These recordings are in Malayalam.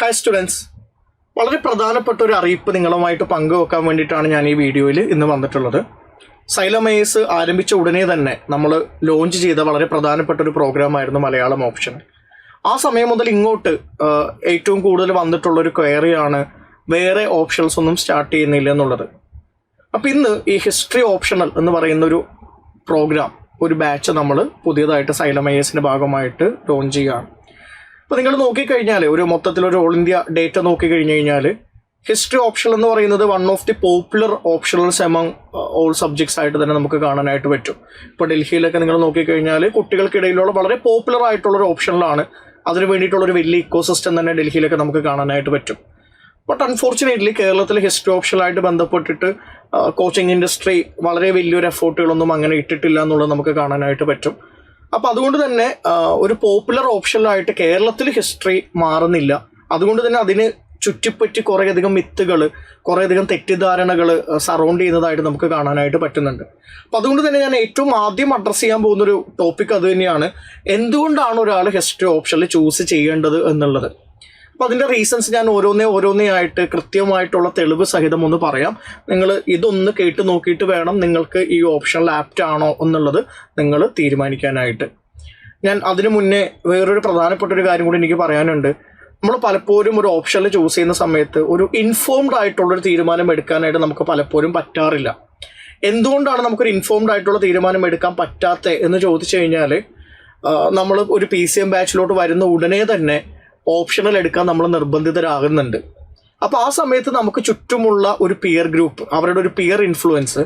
ഹായ് സ്റ്റുഡൻസ്, വളരെ പ്രധാനപ്പെട്ട ഒരു അറിയിപ്പ് നിങ്ങളുമായിട്ട് പങ്കുവെക്കാൻ വേണ്ടിയിട്ടാണ് ഞാൻ ഈ വീഡിയോയിൽ ഇന്ന് വന്നിട്ടുള്ളത്. സൈലം IAS ആരംഭിച്ച ഉടനെ തന്നെ നമ്മൾ ലോഞ്ച് ചെയ്ത വളരെ പ്രധാനപ്പെട്ട ഒരു പ്രോഗ്രാമായിരുന്നു മലയാളം ഓപ്ഷൻ. ആ സമയം മുതൽ ഇങ്ങോട്ട് ഏറ്റവും കൂടുതൽ വന്നിട്ടുള്ളൊരു ക്വയറിയാണ് വേറെ ഓപ്ഷൻസ് ഒന്നും സ്റ്റാർട്ട് ചെയ്യുന്നില്ല എന്നുള്ളത്. അപ്പം ഇന്ന് ഈ ഹിസ്റ്ററി ഓപ്ഷണൽ എന്ന് പറയുന്ന ഒരു പ്രോഗ്രാം, ഒരു ബാച്ച് നമ്മൾ പുതിയതായിട്ട് സൈലം IASന്റെ ഭാഗമായിട്ട് ലോഞ്ച് ചെയ്യുകയാണ്. അപ്പോൾ നിങ്ങൾ നോക്കിക്കഴിഞ്ഞാൽ ഒരു മൊത്തത്തിലൊരു ഓൾ ഇന്ത്യ ഡേറ്റ നോക്കിക്കഴിഞ്ഞ് കഴിഞ്ഞാൽ ഹിസ്റ്ററി ഓപ്ഷൻ എന്ന് പറയുന്നത് one of the popular optionals among all subjects ആയിട്ട് തന്നെ നമുക്ക് കാണാനായിട്ട് പറ്റും. ഇപ്പോൾ ഡൽഹിയിലൊക്കെ നിങ്ങൾ നോക്കിക്കഴിഞ്ഞാൽ കുട്ടികൾക്കിടയിലുള്ള വളരെ പോപ്പുലർ ആയിട്ടുള്ളൊരു ഓപ്ഷനിലാണ്. അതിന് വേണ്ടിയിട്ടുള്ളൊരു വലിയ ഇക്കോസിസ്റ്റം തന്നെ ഡൽഹിയിലൊക്കെ നമുക്ക് കാണാനായിട്ട് പറ്റും. ബട്ട് അൺഫോർച്ചുനേറ്റ്ലി കേരളത്തിൽ ഹിസ്റ്ററി ഓപ്ഷനായിട്ട് ബന്ധപ്പെട്ടിട്ട് കോച്ചിങ് ഇൻഡസ്ട്രി വളരെ വലിയൊരു എഫേർട്ടുകളൊന്നും അങ്ങനെ ഇട്ടിട്ടില്ല എന്നുള്ളത് നമുക്ക് കാണാനായിട്ട് പറ്റും. അപ്പം അതുകൊണ്ട് തന്നെ ഒരു പോപ്പുലർ ഓപ്ഷനിലായിട്ട് കേരളത്തിൽ ഹിസ്റ്ററി മാറുന്നില്ല. അതുകൊണ്ട് തന്നെ അതിന് ചുറ്റിപ്പറ്റി കുറേയധികം മിത്തുകൾ, കുറേയധികം തെറ്റിദ്ധാരണകൾ സറൗണ്ട് ചെയ്യുന്നതായിട്ട് നമുക്ക് കാണാനായിട്ട് പറ്റുന്നുണ്ട്. അപ്പം അതുകൊണ്ട് തന്നെ ഞാൻ ഏറ്റവും ആദ്യം അഡ്രസ്സ് ചെയ്യാൻ പോകുന്നൊരു ടോപ്പിക് അത് തന്നെയാണ്, എന്തുകൊണ്ടാണ് ഒരാൾ ഹിസ്റ്ററി ഓപ്ഷനിൽ ചൂസ് ചെയ്യേണ്ടത് എന്നുള്ളത്. അപ്പോൾ അതിൻ്റെ റീസൺസ് ഞാൻ ഓരോന്നേ ആയിട്ട് കൃത്യമായിട്ടുള്ള തെളിവ് സഹിതം ഒന്ന് പറയാം. നിങ്ങൾ ഇതൊന്ന് കേട്ട് നോക്കിയിട്ട് വേണം നിങ്ങൾക്ക് ഈ ഓപ്ഷനിൽ ആപ്റ്റ് ആണോ എന്നുള്ളത് നിങ്ങൾ തീരുമാനിക്കാനായിട്ട്. ഞാൻ അതിനു മുന്നേ വേറൊരു പ്രധാനപ്പെട്ട ഒരു കാര്യം കൂടി എനിക്ക് പറയാനുണ്ട്. നമ്മൾ പലപ്പോഴും ഒരു ഓപ്ഷനിൽ ചൂസ് ചെയ്യുന്ന സമയത്ത് ഒരു ഇൻഫോംഡ് ആയിട്ടുള്ളൊരു തീരുമാനം എടുക്കാനായിട്ട് നമുക്ക് പലപ്പോഴും പറ്റാറില്ല. എന്തുകൊണ്ടാണ് നമുക്കൊരു ഇൻഫോംഡ് ആയിട്ടുള്ള തീരുമാനം എടുക്കാൻ പറ്റാത്തത് എന്ന് ചോദിച്ചു കഴിഞ്ഞാൽ, നമ്മൾ ഒരു PCM ബാച്ചിലോട്ട് വരുന്ന ഉടനെ തന്നെ ഓപ്ഷണൽ എടുക്കാൻ നമ്മൾ നിർബന്ധിതരാകുന്നുണ്ട്. അപ്പോൾ ആ സമയത്ത് നമുക്ക് ചുറ്റുമുള്ള ഒരു പിയർ ഗ്രൂപ്പ്, അവരുടെ ഒരു പിയർ ഇൻഫ്ലുവൻസ്,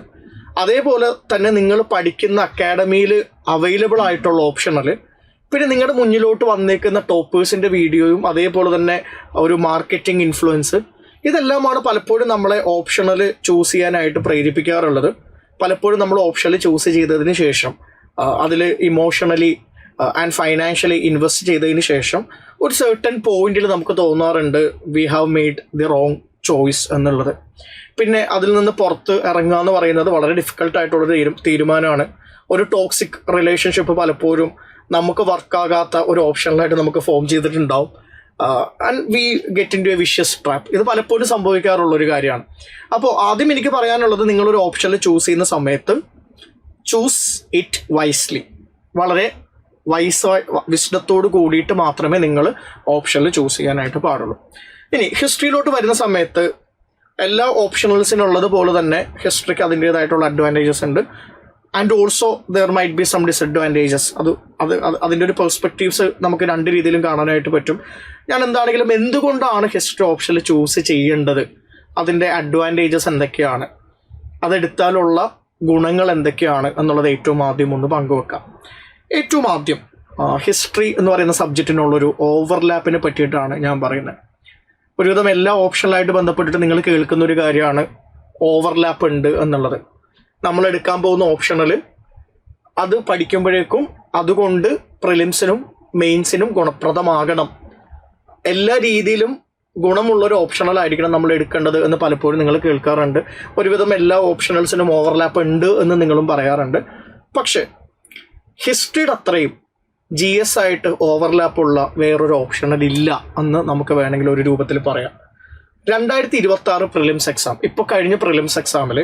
അതേപോലെ തന്നെ നിങ്ങൾ പഠിക്കുന്ന അക്കാഡമിയിൽ അവൈലബിൾ ആയിട്ടുള്ള ഓപ്ഷണൽ, പിന്നെ നിങ്ങളുടെ മുന്നിലോട്ട് വന്നേക്കുന്ന ടോപ്പേഴ്സിൻ്റെ വീഡിയോയും, അതേപോലെ തന്നെ ഒരു മാർക്കറ്റിംഗ് ഇൻഫ്ലുവൻസ്, ഇതെല്ലാമാണ് പലപ്പോഴും നമ്മളെ ഓപ്ഷണൽ ചൂസ് ചെയ്യാനായിട്ട് പ്രേരിപ്പിക്കാറുള്ളത്. പലപ്പോഴും നമ്മൾ ഓപ്ഷണൽ ചൂസ് ചെയ്തതിന് ശേഷം അതിൽ ഇമോഷണലി ആൻഡ് ഫൈനാൻഷ്യലി ഇൻവെസ്റ്റ് ചെയ്തതിന് ശേഷം ഒരു സെർട്ടൺ പോയിന്റിൽ നമുക്ക് തോന്നാറുണ്ട് we have made the wrong choice എന്നുള്ളത്. പിന്നെ അതിൽ നിന്ന് പുറത്ത് ഇറങ്ങുക എന്ന് പറയുന്നത് വളരെ ഡിഫിക്കൽട്ടായിട്ടുള്ളൊരു തീരുമാനമാണ്. ഒരു ടോക്സിക് റിലേഷൻഷിപ്പ് പലപ്പോഴും നമുക്ക് വർക്കാകാത്ത ഒരു ഓപ്ഷനിലായിട്ട് നമുക്ക് ഫോം ചെയ്തിട്ടുണ്ടാവും. And we get into a vicious trap. ഇത് പലപ്പോഴും സംഭവിക്കാറുള്ളൊരു കാര്യമാണ്. അപ്പോൾ ആദ്യം എനിക്ക് പറയാനുള്ളത്, നിങ്ങളൊരു ഓപ്ഷനിൽ ചൂസ് ചെയ്യുന്ന സമയത്ത് ചൂസ് ഇറ്റ് വൈസ്ലി, വളരെ വിശദത്തോട് കൂടിയിട്ട് മാത്രമേ നിങ്ങൾ ഓപ്ഷനിൽ ചൂസ് ചെയ്യാനായിട്ട് പാടുള്ളൂ. ഇനി ഹിസ്റ്ററിയിലോട്ട് വരുന്ന സമയത്ത് എല്ലാ ഓപ്ഷണൽസിനുള്ളത് പോലെ തന്നെ ഹിസ്റ്ററിക്ക് അതിൻ്റേതായിട്ടുള്ള അഡ്വാൻറ്റേജസ് ഉണ്ട്. And also there might be some disadvantages. അതിൻ്റെ ഒരു പെർസ്പെക്റ്റീവ്സ് നമുക്ക് രണ്ട് രീതിയിലും കാണാനായിട്ട് പറ്റും. ഞാൻ എന്താണെങ്കിലും എന്തുകൊണ്ടാണ് ഹിസ്റ്ററി ഓപ്ഷനിൽ ചൂസ് ചെയ്യേണ്ടത്, അതിൻ്റെ അഡ്വാൻറ്റേജസ് എന്തൊക്കെയാണ്, അതെടുത്താലുള്ള ഗുണങ്ങൾ എന്തൊക്കെയാണ് എന്നുള്ളത് ഏറ്റവും ആദ്യം ഒന്ന് പങ്കുവെക്കാം. ഏറ്റവും ആദ്യം ഹിസ്റ്ററി എന്ന് പറയുന്ന സബ്ജക്റ്റിനുള്ളൊരു ഓവർലാപ്പിനെ പറ്റിയിട്ടാണ് ഞാൻ പറയുന്നത്. ഒരുവിധം എല്ലാ ഓപ്ഷനിലായിട്ട് ബന്ധപ്പെട്ടിട്ട് നിങ്ങൾ കേൾക്കുന്ന ഒരു കാര്യമാണ് ഓവർലാപ്പ് ഉണ്ട് എന്നുള്ളത്. നമ്മൾ എടുക്കാൻ പോകുന്ന ഓപ്ഷനിൽ അത് പഠിക്കുമ്പോഴേക്കും അതുകൊണ്ട് പ്രിലിംസിനും മെയിൻസിനും ഗുണപ്രദമാകണം, എല്ലാ രീതിയിലും ഗുണമുള്ളൊരു ഓപ്ഷണലായിരിക്കണം നമ്മൾ എടുക്കേണ്ടത് എന്ന് പലപ്പോഴും നിങ്ങൾ കേൾക്കാറുണ്ട്. ഒരുവിധം എല്ലാ ഓപ്ഷണൽസിനും ഓവർലാപ്പ് ഉണ്ട് എന്ന് നിങ്ങളും പറയാറുണ്ട്. പക്ഷേ ഹിസ്റ്ററിയുടെ അത്രയും GS ആയിട്ട് ഓവർലാപ്പുള്ള വേറൊരു ഓപ്ഷണൽ ഇല്ല എന്ന് നമുക്ക് വേണമെങ്കിൽ ഒരു രൂപത്തിൽ പറയാം. 2026 പ്രിലിംസ് എക്സാം, ഇപ്പോൾ കഴിഞ്ഞ പ്രിലിംസ് എക്സാമിൽ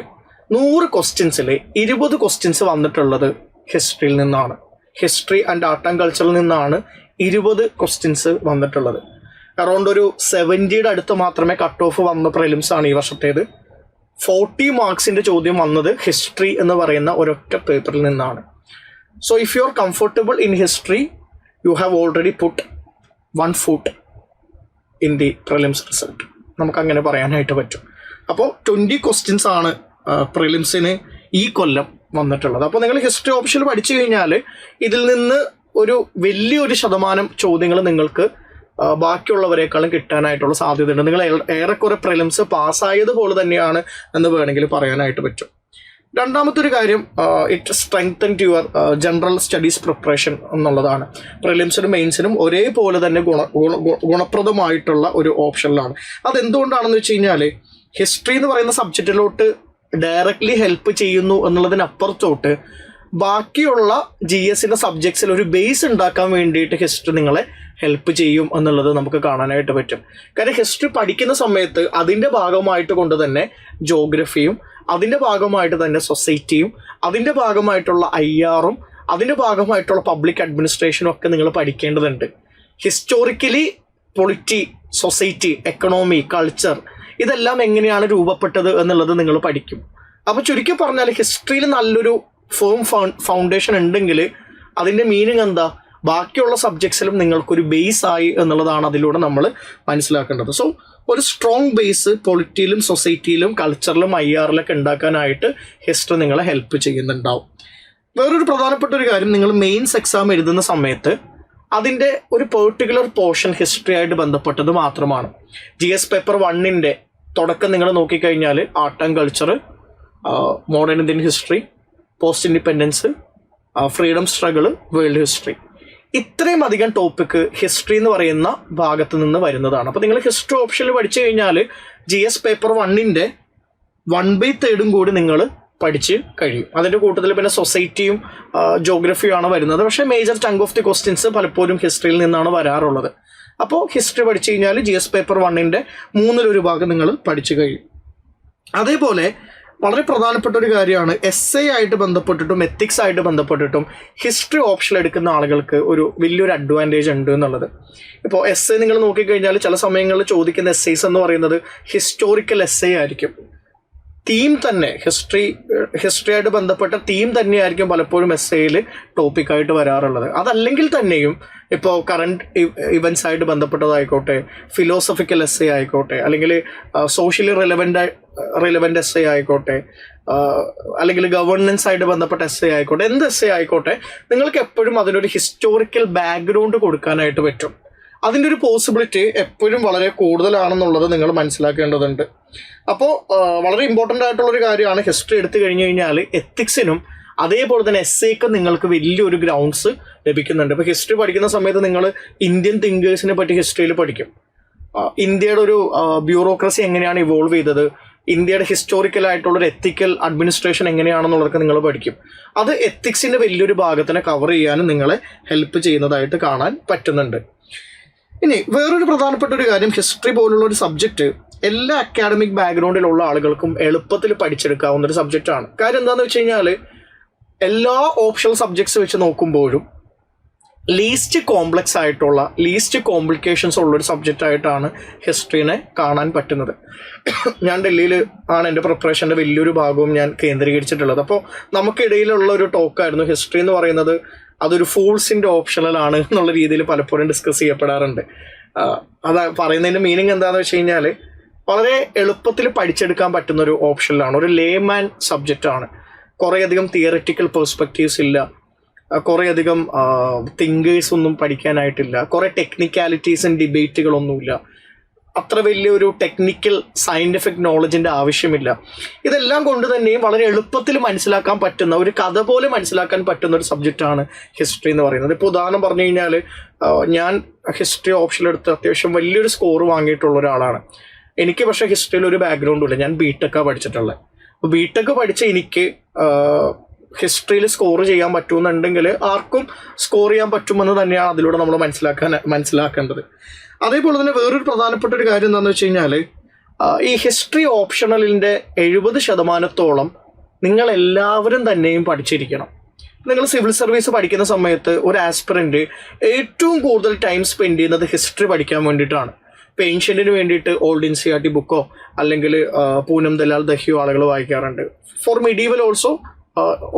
100 ക്വസ്റ്റ്യൻസിൽ 20 ക്വസ്റ്റ്യൻസ് വന്നിട്ടുള്ളത് ഹിസ്റ്ററിയിൽ നിന്നാണ്. ഹിസ്റ്ററി ആൻഡ് ആർട്ട് ആൻഡ് കൾച്ചറിൽ നിന്നാണ് 20 ക്വസ്റ്റ്യൻസ് വന്നിട്ടുള്ളത്. അറൗണ്ട് ഒരു 70യുടെ അടുത്ത് മാത്രമേ കട്ട് ഓഫ് വന്ന പ്രിലിംസ് ആണ് ഈ വർഷത്തേത്. 40 മാർക്സിൻ്റെ ചോദ്യം വന്നത് ഹിസ്റ്ററി എന്ന് പറയുന്ന ഒരൊറ്റ പേപ്പറിൽ നിന്നാണ്. So if you are comfortable in history, you have already put one foot in the prelims result. നമുക്ക് അങ്ങനെ പറയാനായിട്ട് പറ്റും. അപ്പോൾ 20 ക്വസ്റ്റ്യൻസ് ആണ് പ്രിലിംസിന് ഈ കൊല്ലം വന്നിട്ടുള്ളത്. അപ്പോൾ നിങ്ങൾ ഹിസ്റ്ററി ഓപ്ഷൻ പഠിച്ചു കഴിഞ്ഞാൽ ഇതിൽ നിന്ന് ഒരു വലിയൊരു ശതമാനം ചോദ്യങ്ങൾ നിങ്ങൾക്ക് ബാക്കിയുള്ളവരെക്കാളും കിട്ടാനായിട്ടുള്ള സാധ്യതയുണ്ട്. നിങ്ങൾ ഏറെക്കുറെ പ്രിലിംസ് പാസ്സായതുപോലെ തന്നെയാണ് എന്ന് വേണമെങ്കിൽ പറയാനായിട്ട് പറ്റും. രണ്ടാമത്തെ ഒരു കാര്യം, it strengthen your general studies preparation എന്നുള്ളതാണ്. പ്രിലിംസിനും മെയിൻസിനും ഒരേപോലെ തന്നെ ഗുണപ്രദമായിട്ടുള്ള ഒരു ഓപ്ഷനിലാണ്. അതെന്തുകൊണ്ടാണെന്ന് വെച്ച് കഴിഞ്ഞാൽ, ഹിസ്റ്ററി എന്ന് പറയുന്ന സബ്ജക്റ്റിലോട്ട് ഡയറക്റ്റ്ലി ഹെൽപ്പ് ചെയ്യുന്നു എന്നുള്ളതിനപ്പുറത്തോട്ട് ബാക്കിയുള്ള GSന്റെ സബ്ജക്ട്സിൽ ഒരു ബേസ് ഉണ്ടാക്കാൻ വേണ്ടിയിട്ട് ഹിസ്റ്ററി നിങ്ങളെ ഹെൽപ്പ് ചെയ്യും എന്നുള്ളത് നമുക്ക് കാണാനായിട്ട് പറ്റും. കാരണം ഹിസ്റ്ററി പഠിക്കുന്ന സമയത്ത് അതിൻ്റെ ഭാഗമായിട്ട് കൊണ്ട് തന്നെ ജോഗ്രഫിയും, അതിൻ്റെ ഭാഗമായിട്ട് തന്നെ സൊസൈറ്റിയും, അതിൻ്റെ ഭാഗമായിട്ടുള്ള IRഉം, അതിൻ്റെ ഭാഗമായിട്ടുള്ള പബ്ലിക് അഡ്മിനിസ്ട്രേഷനും ഒക്കെ നിങ്ങൾ പഠിക്കേണ്ടതുണ്ട്. Historically polity, society, economy, culture ഇതെല്ലാം എങ്ങനെയാണ് രൂപപ്പെട്ടത് എന്നുള്ളത് നിങ്ങൾ പഠിക്കും. അപ്പോൾ ചുരുക്കി പറഞ്ഞാൽ ഹിസ്റ്ററിയിൽ നല്ലൊരു ഫൗണ്ടേഷൻ ഉണ്ടെങ്കിൽ അതിൻ്റെ മീനിങ് എന്താ, ബാക്കിയുള്ള സബ്ജക്ട്സിലും നിങ്ങൾക്കൊരു ബേസ് ആയി എന്നുള്ളതാണ് അതിലൂടെ നമ്മൾ മനസ്സിലാക്കേണ്ടത്. സോ ഒരു സ്ട്രോങ് ബേസ് പൊളിറ്റിയിലും സൊസൈറ്റിയിലും കൾച്ചറിലും IRലൊക്കെ ഉണ്ടാക്കാനായിട്ട് ഹിസ്റ്ററി നിങ്ങളെ ഹെൽപ്പ് ചെയ്യുന്നുണ്ടാവും. വേറൊരു പ്രധാനപ്പെട്ട ഒരു കാര്യം, നിങ്ങൾ മെയിൻസ് എക്സാം എഴുതുന്ന സമയത്ത് അതിൻ്റെ ഒരു പെർട്ടിക്കുലർ പോർഷൻ ഹിസ്റ്ററി ആയിട്ട് ബന്ധപ്പെട്ടത് മാത്രമാണ്. GS പേപ്പർ 1ൻ്റെ തുടക്കം നിങ്ങൾ നോക്കിക്കഴിഞ്ഞാൽ art and culture, modern Indian history, post independence, freedom struggle, world history, ഇത്രയും അധികം ടോപ്പിക്ക് ഹിസ്റ്ററി എന്ന് പറയുന്ന ഭാഗത്ത് നിന്ന് വരുന്നതാണ്. അപ്പോൾ നിങ്ങൾ ഹിസ്റ്ററി ഓപ്ഷനിൽ പഠിച്ചു കഴിഞ്ഞാൽ GS പേപ്പർ 1ൻ്റെ 1/3 കൂടി നിങ്ങൾ പഠിച്ച് കഴിയും. അതിൻ്റെ കൂട്ടത്തിൽ പിന്നെ സൊസൈറ്റിയും ജോഗ്രഫിയും ആണ് വരുന്നത്. പക്ഷേ major chunk of the questions പലപ്പോഴും ഹിസ്റ്ററിയിൽ നിന്നാണ് വരാറുള്ളത്. അപ്പോൾ ഹിസ്റ്ററി പഠിച്ചു കഴിഞ്ഞാൽ GS പേപ്പർ 1ൻ്റെ 3/1 ഭാഗം നിങ്ങൾ പഠിച്ചു കഴിയും. അതേപോലെ വളരെ പ്രധാനപ്പെട്ട ഒരു കാര്യമാണ്, essay ആയിട്ട് ബന്ധപ്പെട്ടിട്ടും എത്തിക്സ് ആയിട്ട് ബന്ധപ്പെട്ടിട്ടും ഹിസ്റ്ററി ഓപ്ഷൻ എടുക്കുന്ന ആളുകൾക്ക് ഒരു വലിയൊരു അഡ്വാൻറ്റേജ് ഉണ്ട് എന്നുള്ളത്. ഇപ്പോൾ essay നിങ്ങൾ നോക്കിക്കഴിഞ്ഞാൽ ചില സമയങ്ങളിൽ ചോദിക്കുന്ന essays എന്ന് പറയുന്നത് ഹിസ്റ്റോറിക്കൽ essay ആയിരിക്കും. തീം തന്നെ ഹിസ്റ്ററി ആയിട്ട് ബന്ധപ്പെട്ട തീം തന്നെയായിരിക്കും പലപ്പോഴും essayയിൽ ടോപ്പിക്കായിട്ട് വരാറുള്ളത്. അതല്ലെങ്കിൽ തന്നെയും ഇപ്പോൾ കറണ്ട് ഇവൻറ്റ്സ് ആയിട്ട് ബന്ധപ്പെട്ടതായിക്കോട്ടെ, ഫിലോസഫിക്കൽ essay ആയിക്കോട്ടെ, അല്ലെങ്കിൽ സോഷ്യലി റിലവൻ്റ് essay ആയിക്കോട്ടെ, അല്ലെങ്കിൽ ഗവേണൻസ് ആയിട്ട് ബന്ധപ്പെട്ട essay ആയിക്കോട്ടെ, എന്ത് essay ആയിക്കോട്ടെ, നിങ്ങൾക്ക് എപ്പോഴും അതിനൊരു ഹിസ്റ്റോറിക്കൽ ബാക്ക്ഗ്രൗണ്ട് കൊടുക്കാനായിട്ട് പറ്റും. അതിൻ്റെ ഒരു പോസിബിലിറ്റി എപ്പോഴും വളരെ കൂടുതലാണെന്നുള്ളത് നിങ്ങൾ മനസ്സിലാക്കേണ്ടതുണ്ട്. അപ്പോൾ വളരെ ഇമ്പോർട്ടൻ്റ് ആയിട്ടുള്ളൊരു കാര്യമാണ്, ഹിസ്റ്ററി എടുത്തു കഴിഞ്ഞു കഴിഞ്ഞാൽ എത്തിക്സിനും അതേപോലെ തന്നെ essayക്കും നിങ്ങൾക്ക് വലിയൊരു ഗ്രൗണ്ട്സ് ലഭിക്കുന്നുണ്ട്. ഇപ്പോൾ ഹിസ്റ്ററി പഠിക്കുന്ന സമയത്ത് നിങ്ങൾ ഇന്ത്യൻ തിങ്കേഴ്സിനെ പറ്റി ഹിസ്റ്ററിയിൽ പഠിക്കും. ഇന്ത്യയുടെ ഒരു ബ്യൂറോക്രസി എങ്ങനെയാണ് ഇവോൾവ് ചെയ്തത്, ഇന്ത്യയുടെ ഹിസ്റ്റോറിക്കലായിട്ടുള്ളൊരു എത്തിക്കൽ അഡ്മിനിസ്ട്രേഷൻ എങ്ങനെയാണെന്നുള്ളതൊക്കെ നിങ്ങൾ പഠിക്കും. അത് എത്തിക്സിൻ്റെ വലിയൊരു ഭാഗത്തിനെ കവർ ചെയ്യാനും നിങ്ങളെ ഹെൽപ്പ് ചെയ്യുന്നതായിട്ട് കാണാൻ പറ്റുന്നുണ്ട്. ഇനി വേറൊരു പ്രധാനപ്പെട്ട ഒരു കാര്യം, ഹിസ്റ്ററി പോലുള്ള ഒരു സബ്ജക്റ്റ് എല്ലാ അക്കാഡമിക് ബാക്ക്ഗ്രൗണ്ടിലുള്ള ആളുകൾക്കും എളുപ്പത്തിൽ പഠിച്ചെടുക്കാവുന്ന ഒരു സബ്ജക്റ്റാണ്. കാര്യം എന്താണെന്ന് വെച്ച് കഴിഞ്ഞാൽ എല്ലാ ഓപ്ഷണൽ സബ്ജക്ട്സ് വെച്ച് നോക്കുമ്പോഴും ലീസ്റ്റ് കോംപ്ലക്സ് ആയിട്ടുള്ള, ലീസ്റ്റ് കോംപ്ലിക്കേഷൻസ് ഉള്ളൊരു സബ്ജക്റ്റ് ആയിട്ടാണ് ഹിസ്റ്ററിനെ കാണാൻ പറ്റുന്നത്. ഞാൻ ഡൽഹിയിൽ ആണ് എൻ്റെ പ്രിപ്പറേഷൻ്റെ വലിയൊരു ഭാഗവും ഞാൻ കേന്ദ്രീകരിച്ചിട്ടുള്ളത്. അപ്പോൾ നമുക്കിടയിലുള്ള ഒരു ടോക്കായിരുന്നു ഹിസ്റ്ററി എന്ന് പറയുന്നത് അതൊരു ഫൂൾസിൻ്റെ ഓപ്ഷണലാണ് എന്നുള്ള രീതിയിൽ പലപ്പോഴും ഡിസ്കസ് ചെയ്യപ്പെടാറുണ്ട്. അത് പറയുന്നതിൻ്റെ മീനിങ് എന്താണെന്ന് വെച്ച് കഴിഞ്ഞാൽ വളരെ എളുപ്പത്തിൽ പഠിച്ചെടുക്കാൻ പറ്റുന്നൊരു ഓപ്ഷനിലാണ്, ഒരു ലേമാൻ സബ്ജക്റ്റാണ്. കുറേയധികം തിയററ്റിക്കൽ പെർസ്പെക്റ്റീവ്സ് ഇല്ല, കുറേയധികം തിങ്കേഴ്സ് ഒന്നും പഠിക്കാനായിട്ടില്ല, കുറേ ടെക്നിക്കാലിറ്റീസും ഡിബേറ്റുകളൊന്നുമില്ല, അത്ര വലിയൊരു ടെക്നിക്കൽ സയൻറ്റിഫിക് നോളജിൻ്റെ ആവശ്യമില്ല. ഇതെല്ലാം കൊണ്ട് തന്നെയും വളരെ എളുപ്പത്തിൽ മനസ്സിലാക്കാൻ പറ്റുന്ന, ഒരു കഥ പോലെ മനസ്സിലാക്കാൻ പറ്റുന്ന ഒരു സബ്ജക്റ്റാണ് ഹിസ്റ്ററി എന്ന് പറയുന്നത്. ഇപ്പോൾ ഉദാഹരണം പറഞ്ഞു കഴിഞ്ഞാൽ ഞാൻ ഹിസ്റ്ററി ഓപ്ഷനിലെടുത്ത് അത്യാവശ്യം വലിയൊരു സ്കോർ വാങ്ങിയിട്ടുള്ള ഒരാളാണ്. എനിക്ക് പക്ഷേ ഹിസ്റ്ററിയിൽ ഒരു ബാക്ക്ഗ്രൗണ്ടും ഇല്ല, ഞാൻ ബിടെക്കാണ് പഠിച്ചിട്ടുള്ളത്. അപ്പോൾ ബിടെക്ക് പഠിച്ച എനിക്ക് ഹിസ്റ്ററിയിൽ സ്കോർ ചെയ്യാൻ പറ്റുമെന്നുണ്ടെങ്കിൽ ആർക്കും സ്കോർ ചെയ്യാൻ പറ്റുമെന്ന് തന്നെയാണ് അതിലൂടെ നമ്മൾ മനസ്സിലാക്കേണ്ടത്. അതേപോലെ തന്നെ വേറൊരു പ്രധാനപ്പെട്ട ഒരു കാര്യം എന്താണെന്ന് വെച്ച് കഴിഞ്ഞാൽ ഈ ഹിസ്റ്ററി ഓപ്ഷണലിൻ്റെ 70% നിങ്ങളെല്ലാവരും തന്നെയും പഠിച്ചിരിക്കണം. നിങ്ങൾ സിവിൽ സർവീസ് പഠിക്കുന്ന സമയത്ത് ഒരു ആസ്പിറൻറ്റ് ഏറ്റവും കൂടുതൽ ടൈം സ്പെൻഡ് ചെയ്യുന്നത് ഹിസ്റ്ററി പഠിക്കാൻ വേണ്ടിയിട്ടാണ്. ഇപ്പോൾ ഏൻഷ്യൻറ്റിന് വേണ്ടിയിട്ട് ഓൾഡ് NCERT ബുക്കോ അല്ലെങ്കിൽ പൂനം ദലാൽ ദഹിയോ ആളുകൾ വായിക്കാറുണ്ട്. For medieval also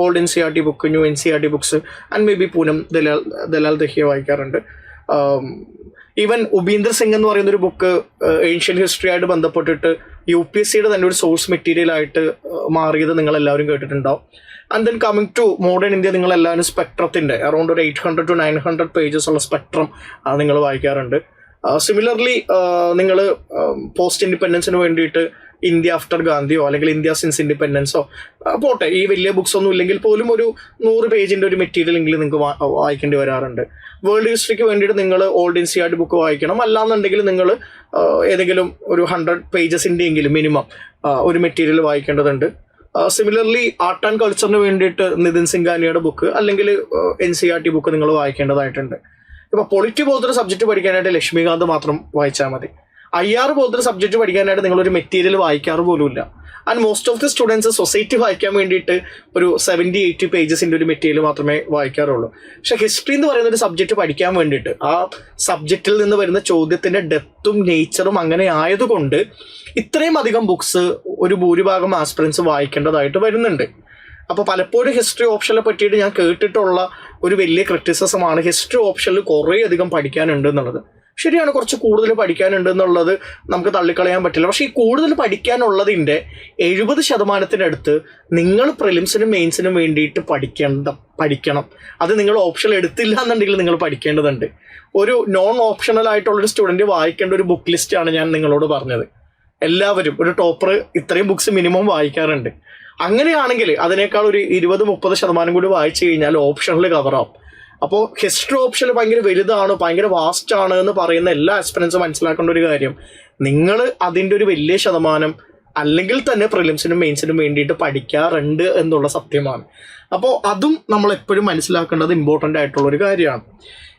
old NCERT book, new NCERT books and may be Poonam Dalal Dahiya വായിക്കാറുണ്ട്. ഈവൻ ഉപീന്ദർ സിംഗ് എന്ന് പറയുന്നൊരു ബുക്ക് ഏൻഷ്യൻ ഹിസ്റ്ററി ആയിട്ട് ബന്ധപ്പെട്ടിട്ട് UPSCയുടെ തന്നെ ഒരു സോഴ്സ് മെറ്റീരിയൽ ആയിട്ട് മാറിയത് നിങ്ങളെല്ലാവരും കേട്ടിട്ടുണ്ടാവും. And then coming to modern India, നിങ്ങളെല്ലാവരും സ്പെക്ട്രത്തിൻ്റെ അറൗണ്ട് ഒരു 800 to 900 പേജസ് ഉള്ള സ്പെക്ട്രം നിങ്ങൾ വായിക്കാറുണ്ട്. സിമിലർലി നിങ്ങൾ പോസ്റ്റ് ഇൻഡിപെൻഡൻസിന് വേണ്ടിയിട്ട് ഇന്ത്യ ആഫ്റ്റർ ഗാന്ധിയോ അല്ലെങ്കിൽ ഇന്ത്യ സിൻസ് ഇൻഡിപെൻഡൻസോ പോട്ടെ, ഈ വലിയ ബുക്സ് ഒന്നും ഇല്ലെങ്കിൽ പോലും ഒരു 100 പേജിൻ്റെ ഒരു മെറ്റീരിയൽ എങ്കിലും നിങ്ങൾക്ക് വായിക്കേണ്ടി വരാറുണ്ട്. വേൾഡ് ഹിസ്റ്ററിക്ക് വേണ്ടിയിട്ട് നിങ്ങൾ ഓൾഡ് NCERT ബുക്ക് വായിക്കണം. അല്ലാന്നുണ്ടെങ്കിൽ നിങ്ങൾ ഏതെങ്കിലും ഒരു 100 പേജസിൻ്റെ എങ്കിലും മിനിമം ഒരു മെറ്റീരിയൽ വായിക്കേണ്ടതുണ്ട്. സിമിലർലി ആർട്ട് ആൻഡ് കൾച്ചറിന് വേണ്ടിയിട്ട് നിതിൻ സിംഗാനിയുടെ ബുക്ക് അല്ലെങ്കിൽ NCERT ബുക്ക് നിങ്ങൾ വായിക്കേണ്ടതായിട്ടുണ്ട്. ഇപ്പൊ പൊളിറ്റി പോലത്തെ ഒരു സബ്ജക്ട് പഠിക്കാനായിട്ട് ലക്ഷ്മികാന്ത് മാത്രം വായിച്ചാൽ മതി. IR പോലത്തെ ഒരു സബ്ജക്ട് പഠിക്കാനായിട്ട് നിങ്ങളൊരു മെറ്റീരിയൽ വായിക്കാറ് പോലുമില്ല. And most of the students society വായിക്കാൻ വേണ്ടിയിട്ട് ഒരു 70-80 പേജസിന്റെ ഒരു മെറ്റീരിയൽ മാത്രമേ വായിക്കാറുള്ളൂ. പക്ഷെ ഹിസ്റ്ററി എന്ന് പറയുന്ന ഒരു സബ്ജക്ട് പഠിക്കാൻ വേണ്ടിയിട്ട് ആ സബ്ജക്റ്റിൽ നിന്ന് വരുന്ന ചോദ്യത്തിന്റെ ഡെപ്തും നേച്ചറും അങ്ങനെ ആയതുകൊണ്ട് ഇത്രയും അധികം ബുക്സ് ഒരു ഭൂരിഭാഗം ആസ്പിറൻസ് വായിക്കേണ്ടതായിട്ട് വരുന്നുണ്ട്. അപ്പോൾ പലപ്പോഴും ഹിസ്റ്ററി ഓപ്ഷനെ പറ്റിയിട്ട് ഞാൻ കേട്ടിട്ടുള്ള ഒരു വലിയ ക്രിറ്റിസിസമാണ് ഹിസ്റ്ററി ഓപ്ഷനിൽ കുറേ അധികം പഠിക്കാനുണ്ട് എന്നുള്ളത്. ശരിയാണ്, കുറച്ച് കൂടുതൽ പഠിക്കാനുണ്ട് എന്നുള്ളത് നമുക്ക് തള്ളിക്കളയാൻ പറ്റില്ല. പക്ഷേ ഈ കൂടുതൽ പഠിക്കാനുള്ളതിൻ്റെ 70% നിങ്ങൾ പ്രിലിംസിനും മെയിൻസിനും വേണ്ടിയിട്ട് പഠിക്കണം. അത് നിങ്ങൾ ഓപ്ഷൻ എടുത്തില്ല എന്നുണ്ടെങ്കിൽ നിങ്ങൾ പഠിക്കേണ്ടതുണ്ട്. ഒരു നോൺ ഓപ്ഷണൽ ആയിട്ടുള്ളൊരു സ്റ്റുഡൻറ്റ് വായിക്കേണ്ട ഒരു ബുക്ക് ലിസ്റ്റാണ് ഞാൻ നിങ്ങളോട് പറഞ്ഞത്. എല്ലാവരും ഒരു ടോപ്പർ ഇത്രയും ബുക്സ് മിനിമം വായിക്കാറുണ്ട്. അങ്ങനെയാണെങ്കിൽ അതിനേക്കാൾ ഒരു 20-30% കൂടി വായിച്ചു കഴിഞ്ഞാൽ ഓപ്ഷനിൽ കവറാവും. അപ്പോൾ ഹിസ്റ്ററി ഓപ്ഷൻ ഭയങ്കര വലുതാണ്, ഭയങ്കര വാസ്റ്റ് ആണ് എന്ന് പറയുന്ന എല്ലാ ആസ്പിറൻസും മനസ്സിലാക്കേണ്ട ഒരു കാര്യം, നിങ്ങൾ അതിൻ്റെ ഒരു വലിയ ശതമാനം അല്ലെങ്കിൽ തന്നെ പ്രിലിംസിനും മെയിൻസിനും വേണ്ടിയിട്ട് പഠിക്കാറുണ്ട് എന്നുള്ള സത്യമാണ്. അപ്പോൾ അതും നമ്മൾ എപ്പോഴും മനസ്സിലാക്കേണ്ടത് ഇമ്പോർട്ടൻ്റ് ആയിട്ടുള്ള ഒരു കാര്യമാണ്.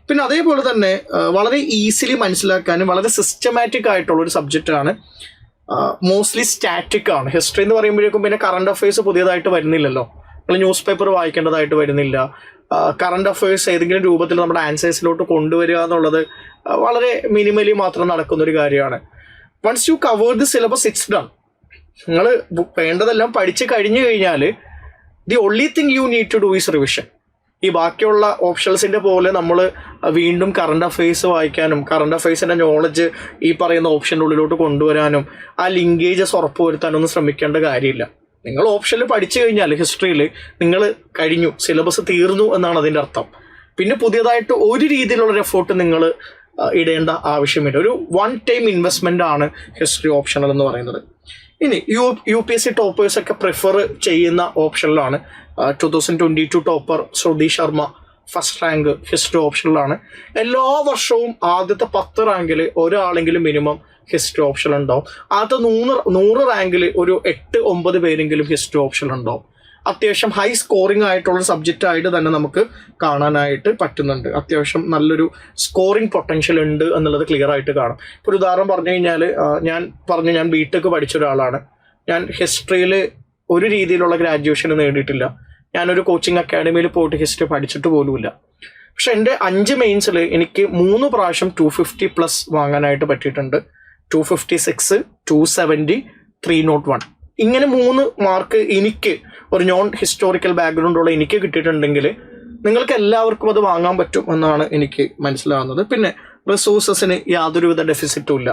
പിന്നെ അതേപോലെ തന്നെ വളരെ ഈസിലി മനസ്സിലാക്കാനും വളരെ സിസ്റ്റമാറ്റിക് ആയിട്ടുള്ള ഒരു സബ്ജക്റ്റാണ്. മോസ്റ്റ്ലി സ്റ്റാറ്റിക് ആണ്. ഹിസ്റ്ററി എന്ന് പറയുമ്പോഴേക്കും പിന്നെ കറണ്ട് അഫയേഴ്സ് പുതിയതായിട്ട് വരുന്നില്ലല്ലോ. നമ്മൾ ന്യൂസ് പേപ്പർ വായിക്കേണ്ടതായിട്ട് വരുന്നില്ല. കറണ്ട് അഫയേഴ്സ് ഏതെങ്കിലും രൂപത്തിൽ നമ്മുടെ ആൻസേഴ്സിലോട്ട് കൊണ്ടുവരിക എന്നുള്ളത് വളരെ മിനിമലി മാത്രം നടക്കുന്ന ഒരു കാര്യമാണ്. Once you cover the syllabus it's done. നിങ്ങൾ വേണ്ടതെല്ലാം പഠിച്ച് കഴിഞ്ഞു കഴിഞ്ഞാൽ the only thing you need to do is revision. ഈ ബാക്കിയുള്ള ഓപ്ഷൻസിൻ്റെ പോലെ നമ്മൾ വീണ്ടും കറണ്ട് അഫയേഴ്സ് വായിക്കാനും കറണ്ട് അഫയേഴ്സിൻ്റെ നോളജ് ഈ പറയുന്ന ഓപ്ഷൻ്റെ ഉള്ളിലോട്ട് കൊണ്ടുവരാനും ആ ലിങ്കേജസ് ഉറപ്പുവരുത്താനൊന്നും ശ്രമിക്കേണ്ട കാര്യമില്ല. നിങ്ങൾ ഓപ്ഷനിൽ പഠിച്ചു കഴിഞ്ഞാൽ ഹിസ്റ്ററിയിൽ നിങ്ങൾ കഴിഞ്ഞു, സിലബസ് തീർന്നു എന്നാണ് അതിൻ്റെ അർത്ഥം. പിന്നെ പുതിയതായിട്ട് ഒരു രീതിയിലുള്ളൊരു എഫേർട്ട് നിങ്ങൾ ഇടേണ്ട ആവശ്യമില്ല. ഒരു വൺ ടൈം ഇൻവെസ്റ്റ്മെൻ്റ് ആണ് ഹിസ്റ്ററി ഓപ്ഷണൽ എന്ന് പറയുന്നത്. ഇനി UPSC ടോപ്പേഴ്സ് ഒക്കെ പ്രിഫർ ചെയ്യുന്ന ഓപ്ഷനിലാണ് 2022 ടോപ്പർ ശ്രുതി ശർമ്മ ഫസ്റ്റ് റാങ്ക് ഹിസ്റ്ററി ഓപ്ഷനിലാണ്. എല്ലാ വർഷവും ആദ്യത്തെ 10 റാങ്കിൽ ഒരാളെങ്കിലും മിനിമം ഹിസ്റ്ററി ഓപ്ഷൻ ഉണ്ടാവും. ആദ്യത്തെ 100 റാങ്കിൽ ഒരു 8-9 പേരെങ്കിലും ഹിസ്റ്ററി ഓപ്ഷൻ ഉണ്ടാവും. അത്യാവശ്യം ഹൈ സ്കോറിംഗ് ആയിട്ടുള്ള സബ്ജക്റ്റ് ആയിട്ട് തന്നെ നമുക്ക് കാണാനായിട്ട് പറ്റുന്നുണ്ട്. അത്യാവശ്യം നല്ലൊരു സ്കോറിംഗ് പൊട്ടൻഷ്യൽ ഉണ്ട് എന്നുള്ളത് ക്ലിയർ ആയിട്ട് കാണാം. ഇപ്പോൾ ഒരു ഉദാഹരണം പറഞ്ഞു കഴിഞ്ഞാൽ ഞാൻ BTech പഠിച്ച ഒരാളാണ്. ഞാൻ ഹിസ്റ്ററിയിൽ ഒരു രീതിയിലുള്ള ഗ്രാജുവേഷൻ നേടിയിട്ടില്ല. ഞാനൊരു കോച്ചിങ് അക്കാഡമിയിൽ പോയിട്ട് ഹിസ്റ്ററി പഠിച്ചിട്ട് പോലുമില്ല. പക്ഷെ എൻ്റെ 5 മെയിൻസിൽ എനിക്ക് 3 പ്രാവശ്യം 250+ വാങ്ങാനായിട്ട് പറ്റിയിട്ടുണ്ട്. 256, 270, 301 ഇങ്ങനെ 3 മാർക്ക് എനിക്ക് ഒരു നോൺ ഹിസ്റ്റോറിക്കൽ ബാക്ക്ഗ്രൗണ്ട് ഉള്ള എനിക്ക് കിട്ടിയിട്ടുണ്ടെങ്കിൽ നിങ്ങൾക്ക് എല്ലാവർക്കും അത് വാങ്ങാൻ പറ്റും എന്നാണ് എനിക്ക് മനസ്സിലാകുന്നത്. പിന്നെ റിസോഴ്സസിന് യാതൊരുവിധ ഡെഫിസിറ്റും ഇല്ല.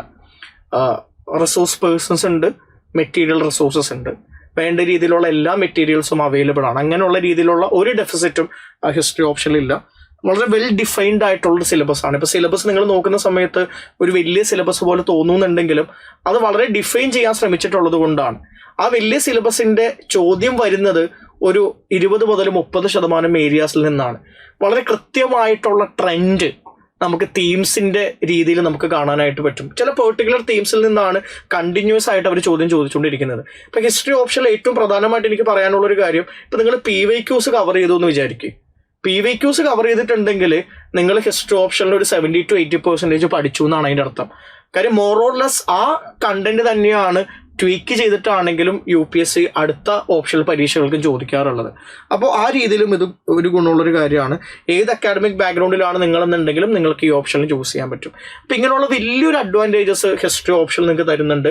റിസോഴ്സ് പേഴ്സൺസ് ഉണ്ട്, മെറ്റീരിയൽ റിസോഴ്സസ് ഉണ്ട്, വേണ്ട രീതിയിലുള്ള എല്ലാ മെറ്റീരിയൽസും അവൈലബിൾ ആണ്. അങ്ങനെയുള്ള രീതിയിലുള്ള ഒരു ഡെഫിസിറ്റും ഹിസ്റ്ററി ഓപ്ഷനിലില്ല. വളരെ വെൽ ഡിഫൈൻഡ് ആയിട്ടുള്ള സിലബസ് ആണ്. ഇപ്പോൾ സിലബസ് നിങ്ങൾ നോക്കുന്ന സമയത്ത് ഒരു വലിയ സിലബസ് പോലെ തോന്നുന്നുണ്ടെങ്കിലും അത് വളരെ ഡിഫൈൻ ചെയ്യാൻ ശ്രമിച്ചിട്ടുള്ളത് കൊണ്ടാണ്. ആ വലിയ സിലബസിന്റെ ചോദ്യം വരുന്നത് ഒരു 20 മുതൽ 30% ഏരിയാസിൽ നിന്നാണ്. വളരെ കൃത്യമായിട്ടുള്ള ട്രെൻഡ് നമുക്ക് തീംസിന്റെ രീതിയിൽ നമുക്ക് കാണാനായിട്ട് പറ്റും. ചില പെർട്ടിക്കുലർ തീംസിൽ നിന്നാണ് കണ്ടിന്യൂസ് ആയിട്ട് അവർ ചോദ്യം ചോദിച്ചുകൊണ്ടിരിക്കുന്നത്. ഇപ്പൊ ഹിസ്റ്ററി ഓപ്ഷനിൽ ഏറ്റവും പ്രധാനമായിട്ട് എനിക്ക് പറയാനുള്ള ഒരു കാര്യം, ഇപ്പൊ നിങ്ങൾ PYQs കവർ ചെയ്തു എന്ന് വിചാരിക്കും. PYQs കവർ ചെയ്തിട്ടുണ്ടെങ്കിൽ നിങ്ങൾ ഹിസ്റ്ററി ഓപ്ഷനിൽ ഒരു 70-80% പഠിച്ചു എന്നാണ് അതിൻ്റെ അർത്ഥം. കാര്യം മോറോർലെസ് ആ കണ്ടന്റ് തന്നെയാണ് ട്വീക്ക് ചെയ്തിട്ടാണെങ്കിലും UPSC അടുത്ത ഓപ്ഷണൽ പരീക്ഷകൾക്കും ചോദിക്കാറുള്ളത്. അപ്പോൾ ആ രീതിയിലും ഇത് ഒരു ഗുണമുള്ളൊരു കാര്യമാണ്. ഏത് അക്കാഡമിക് ബാക്ക്ഗ്രൗണ്ടിലാണ് നിങ്ങളെന്നുണ്ടെങ്കിലും നിങ്ങൾക്ക് ഈ ഓപ്ഷനിൽ ചൂസ് ചെയ്യാൻ പറ്റും. അപ്പം ഇങ്ങനെയുള്ള വലിയൊരു അഡ്വാൻറ്റേജസ് ഹിസ്റ്ററി ഓപ്ഷൻ നിങ്ങൾക്ക് തരുന്നുണ്ട്.